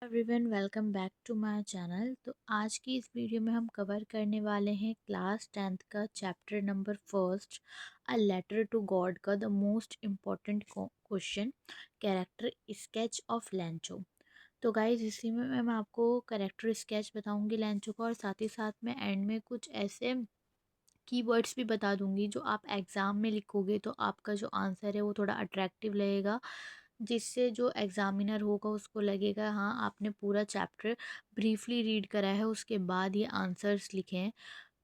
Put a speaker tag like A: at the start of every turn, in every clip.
A: Everyone welcome back to my channel. तो आज की इस वीडियो में हम कवर करने वाले हैं क्लास 10th का chapter number first, a letter to God का the most important question, character sketch of Lencho. तो गाइज इसी में मैं आपको कैरेक्टर स्केच बताऊंगी लैंचो का, और साथ ही साथ में एंड में कुछ ऐसे कीवर्ड्स भी बता दूंगी जो आप एग्ज़ाम में लिखोगे तो आपका जो आंसर है वो थोड़ा अट्रैक्टिव लगेगा, जिससे जो एग्ज़ामिनर होगा उसको लगेगा हाँ आपने पूरा चैप्टर ब्रीफली रीड करा है, उसके बाद ये आंसर्स लिखे हैं।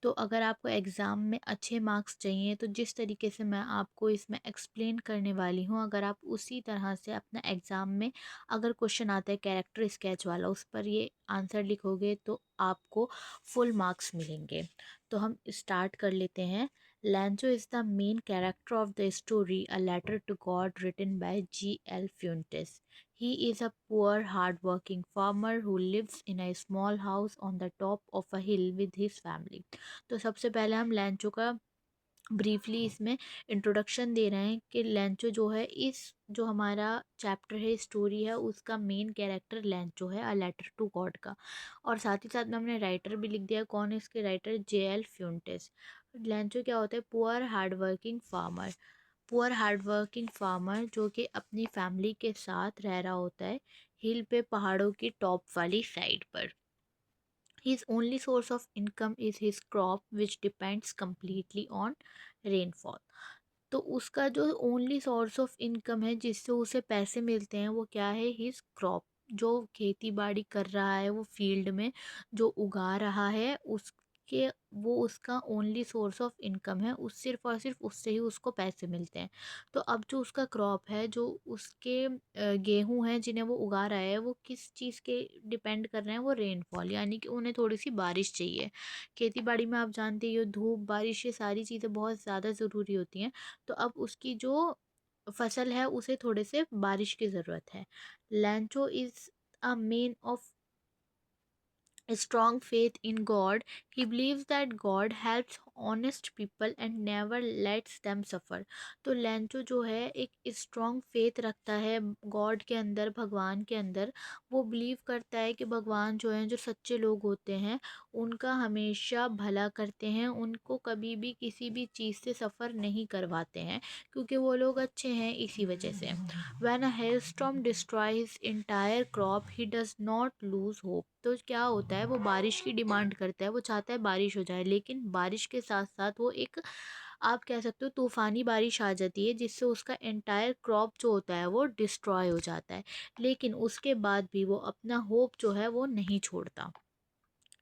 A: तो अगर आपको एग्ज़ाम में अच्छे मार्क्स चाहिए तो जिस तरीके से मैं आपको इसमें एक्सप्लेन करने वाली हूँ, अगर आप उसी तरह से अपना एग्ज़ाम में अगर क्वेश्चन आता है कैरेक्टर स्केच वाला उस पर ये आंसर लिखोगे तो आपको फुल मार्क्स मिलेंगे। तो हम स्टार्ट कर लेते हैं। Lencho is the main character of the story a letter to God written by G.L. Fuentes. He is a poor, hard-working farmer who lives in a small house on the top of a hill with his family. तो सबसे पहले हम लैंचो का briefly इसमें introduction दे रहे हैं कि लैंचो जो है, इस जो हमारा चैप्टर है स्टोरी है उसका मेन कैरेक्टर लैंचो है, अ लेटर टू गॉड का। और साथ ही साथ में हमने राइटर भी लिख दिया, कौन है इसके राइटर, J.L. फ्यूंटेस। लैंचो क्या होता है, poor hard working farmer. Poor hard working farmer जो कि अपनी फैमिली के साथ रह रहा होता है हिल पे, पहाड़ों की टॉप वाली साइड पर। His only source of income is his crop which depends completely on rainfall. तो उसका जो ओनली सोर्स ऑफ इनकम है जिससे उसे पैसे मिलते हैं वो क्या है, हिज क्रॉप। जो खेती बाड़ी कर रहा है वो फील्ड में जो उगा रहा है उसके, वो उसका ओनली सोर्स ऑफ इनकम है, उस सिर्फ और सिर्फ उससे ही उसको पैसे मिलते हैं। तो अब जो उसका क्रॉप है, जो उसके गेहूं हैं जिन्हें वो उगा रहा है, वो किस चीज़ के डिपेंड कर रहे हैं, वो रेनफॉल, यानी कि उन्हें थोड़ी सी बारिश चाहिए। खेती बाड़ी में आप जानते ही हो धूप बारिश ये सारी चीज़ें बहुत ज़्यादा ज़रूरी होती हैं। तो अब उसकी जो फसल है उसे थोड़े से बारिश की ज़रूरत है। लैंचो is a man of strong faith in God. He believes that God helps honest people and never lets them suffer. तो लैंचो जो है एक स्ट्रॉन्ग फेथ रखता है गॉड के अंदर, भगवान के अंदर। वो बिलीव करता है कि भगवान जो हैं, जो सच्चे लोग होते हैं, उनका हमेशा भला करते हैं, उनको कभी भी किसी भी चीज़ से सफ़र नहीं करवाते हैं, क्योंकि वो लोग अच्छे हैं इसी वजह से। When a hailstorm destroys his entire crop, he does not lose hope. तो क्या होता है, वो बारिश की डिमांड करता है, वो चाहता है बारिश हो जाए, लेकिन बारिश के साथ साथ वो एक, आप कह सकते हो, तूफ़ानी बारिश आ जाती है जिससे उसका एंटायर क्रॉप जो होता है वो डिस्ट्रॉय हो जाता है। लेकिन उसके बाद भी वो अपना होप जो है वो नहीं छोड़ता।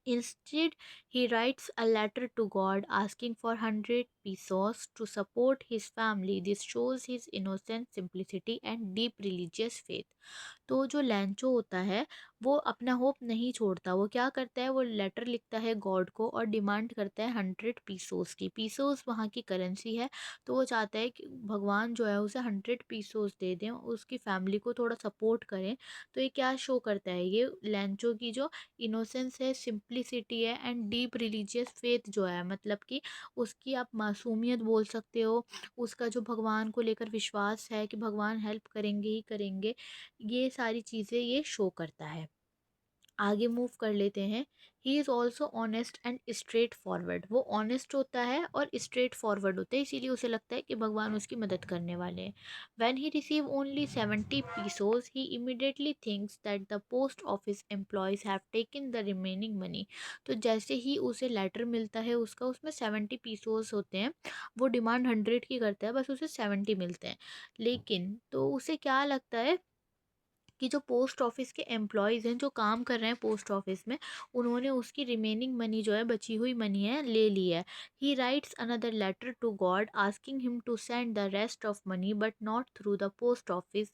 A: Instead, he writes a letter to God asking for 100 pesos to support his family. This shows his innocent simplicity and deep religious faith. तो जो लैंचो होता है वो अपना होप नहीं छोड़ता। वो क्या करता है, वो लेटर लिखता है गॉड को और डिमांड करता है 100 पीसोस की। पीसोस वहाँ की करेंसी है, तो वो चाहता है कि भगवान जो है उसे 100 पीसोस दे दें, उसकी फैमिली को थोड़ा सपोर्ट करें। तो ये क्या शो करता है, ये लैंचो की जो इनोसेंस है, सिंप्लिसिटी है एंड डीप रिलीजियस फेथ जो है, मतलब कि उसकी आप मासूमियत बोल सकते हो, उसका जो भगवान को लेकर विश्वास है कि भगवान हेल्प करेंगे ही करेंगे, ये सारी चीज़ें ये शो करता है। आगे मूव कर लेते हैं। He is also honest and straight forward. वो ऑनेस्ट होता है और स्ट्रेट फॉरवर्ड होता है, इसीलिए उसे लगता है कि भगवान उसकी मदद करने वाले हैं। When he receive only 70 pesos he immediately thinks that the post office employees have taken the remaining money. तो जैसे ही उसे लेटर मिलता है उसका, उसमें 70 पीसोज होते हैं, वो डिमांड 100 की करता है, बस उसे 70 मिलते हैं। लेकिन तो उसे क्या लगता है कि जो पोस्ट ऑफिस के एम्प्लॉयज़ हैं, जो काम कर रहे हैं पोस्ट ऑफिस में, उन्होंने उसकी रिमेनिंग मनी जो है, बची हुई मनी है, ले ली है। He writes another letter to God asking him to send the rest of money but not through the post office.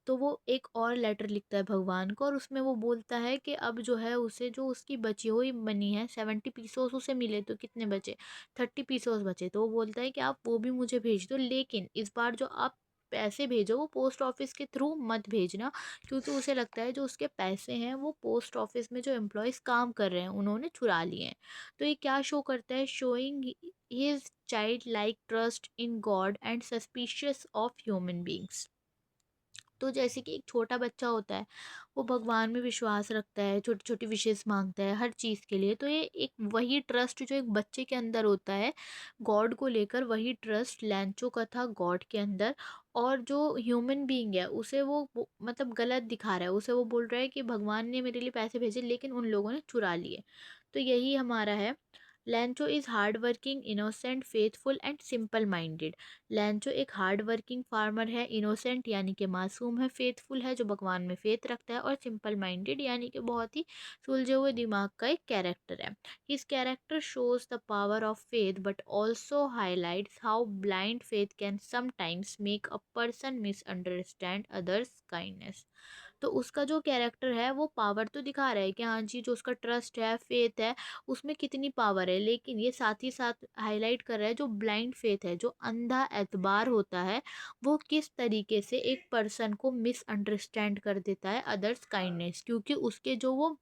A: तो वो एक और लेटर लिखता है भगवान को और उसमें वो बोलता है कि अब जो है उसे, जो उसकी बची हुई मनी है, 70 पीसोस उसे मिले तो कितने बचे, 30 पीसोस बचे। तो वो बोलता है कि आप वो भी मुझे भेज दो, लेकिन इस बार जो आप पैसे भेजो वो पोस्ट ऑफिस के थ्रू मत भेजना, क्योंकि उसे लगता है जो उसके पैसे हैं वो पोस्ट ऑफिस में जो एम्प्लॉयज़ काम कर रहे हैं उन्होंने चुरा लिए हैं। तो ये क्या शो करता है, showing his child like trust in God and suspicious of human beings. तो जैसे कि एक छोटा बच्चा होता है, वो भगवान में विश्वास रखता है, छोटी-छोटी विशेज़ माँगता है हर चीज़ के लिए। तो ये एक वही ट्रस्ट जो एक बच्चे के अंदर होता है गॉड को लेकर, वही ट्रस्ट लैंचो का था गॉड के अंदर। और जो ह्यूमन बीइंग है उसे वो मतलब गलत दिखा रहा है, उसे वो बोल रहा है कि भगवान ने मेरे लिए पैसे भेजे लेकिन उन लोगों ने चुरा लिए। तो यही हमारा है। लैंचो is hard working, innocent, faithful and simple minded. लैंचो एक हार्ड वर्किंग फार्मर है, इनोसेंट यानी कि मासूम है, फेथफुल है जो भगवान में फेथ रखता है, और सिंपल माइंडेड यानी कि बहुत ही सुलझे हुए दिमाग का एक कैरेक्टर है। His character shows the power of faith but also highlights how blind faith can sometimes make a person misunderstand others kindness. तो उसका जो कैरेक्टर है वो पावर तो दिखा रहा है कि हाँ जी, जो उसका ट्रस्ट है, फेथ है, उसमें कितनी पावर है, लेकिन ये साथ ही साथ हाईलाइट कर रहा है जो ब्लाइंड फेथ है, जो अंधा एतबार होता है, वो किस तरीके से एक पर्सन को मिसअंडरस्टैंड कर देता है अदर्स काइंडनेस। क्योंकि उसके जो वो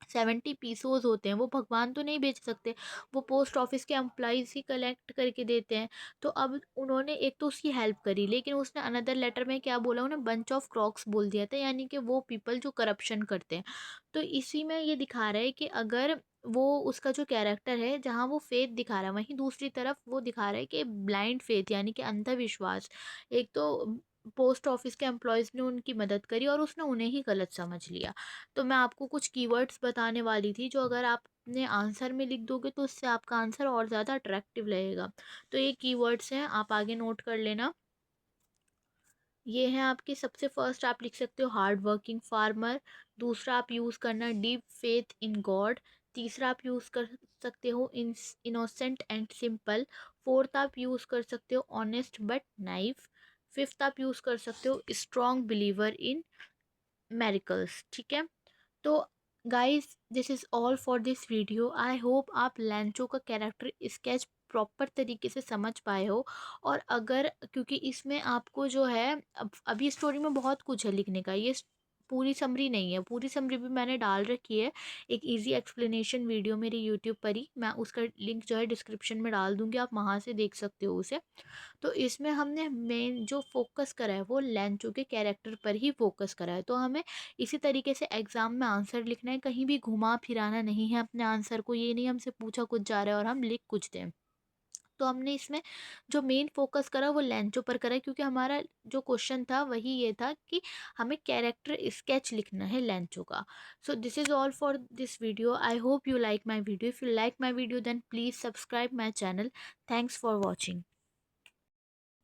A: 70 पीसोज होते हैं वो भगवान तो नहीं बेच सकते, वो पोस्ट ऑफिस के एम्प्लॉयज़ ही कलेक्ट करके देते हैं। तो अब उन्होंने एक तो उसकी हेल्प करी, लेकिन उसने अनदर लेटर में क्या बोला, उन्हें बंच ऑफ क्रॉक्स बोल दिया था, यानी कि वो पीपल जो करप्शन करते हैं। तो इसी में ये दिखा रहा है कि अगर वो उसका जो कैरेक्टर है जहाँ वो फेथ दिखा रहा है, वहीं दूसरी तरफ वो दिखा रहा है कि ब्लाइंड फेथ यानी कि अंधविश्वास। एक तो पोस्ट ऑफिस के एम्प्लॉयज़ ने उनकी मदद करी और उसने उन्हें ही गलत समझ लिया। तो मैं आपको कुछ कीवर्ड्स बताने वाली थी, जो अगर आप अपने आंसर में लिख दोगे तो उससे आपका आंसर और ज़्यादा अट्रैक्टिव लगेगा। तो ये कीवर्ड्स हैं, आप आगे नोट कर लेना। ये हैं आपके, सबसे फर्स्ट आप लिख सकते हो हार्ड वर्किंग फार्मर। दूसरा आप यूज़ करना डीप फेथ इन गॉड। तीसरा आप यूज़ कर सकते हो इनोसेंट एंड सिंपल। फोर्थ आप यूज़ कर सकते हो ऑनेस्ट बट नाइव। फिफ्थ आप यूज़ कर सकते हो स्ट्रॉन्ग बिलीवर इन मेरिकल्स। ठीक है। तो guys, this is all for this video. I hope आप लैंचो का कैरेक्टर स्केच प्रॉपर तरीके से समझ पाए हो। और अगर, क्योंकि इसमें आपको जो है, अब अभी स्टोरी में बहुत कुछ है लिखने का, ये पूरी समरी नहीं है, पूरी समरी भी मैंने डाल रखी है एक इजी एक्सप्लेनेशन वीडियो मेरी यूट्यूब पर ही, मैं उसका लिंक जो है डिस्क्रिप्शन में डाल दूंगी, आप वहाँ से देख सकते हो उसे। तो इसमें हमने मेन जो फोकस करा है वो लेंचो के कैरेक्टर पर ही फोकस करा है। तो हमें इसी तरीके से एग्जाम में आंसर लिखना है, कहीं भी घुमा फिराना नहीं है अपने आंसर को, ये नहीं हमसे पूछा कुछ जा रहा है और हम लिख कुछ दें। तो हमने इसमें जो मेन फोकस करा वो लेंचो पर करा है, क्योंकि हमारा जो क्वेश्चन था वही ये था कि हमें कैरेक्टर स्केच लिखना है लेंचो का। So this is all for this video. I hope you like my video. If you like my video then please subscribe my channel. Thanks for watching.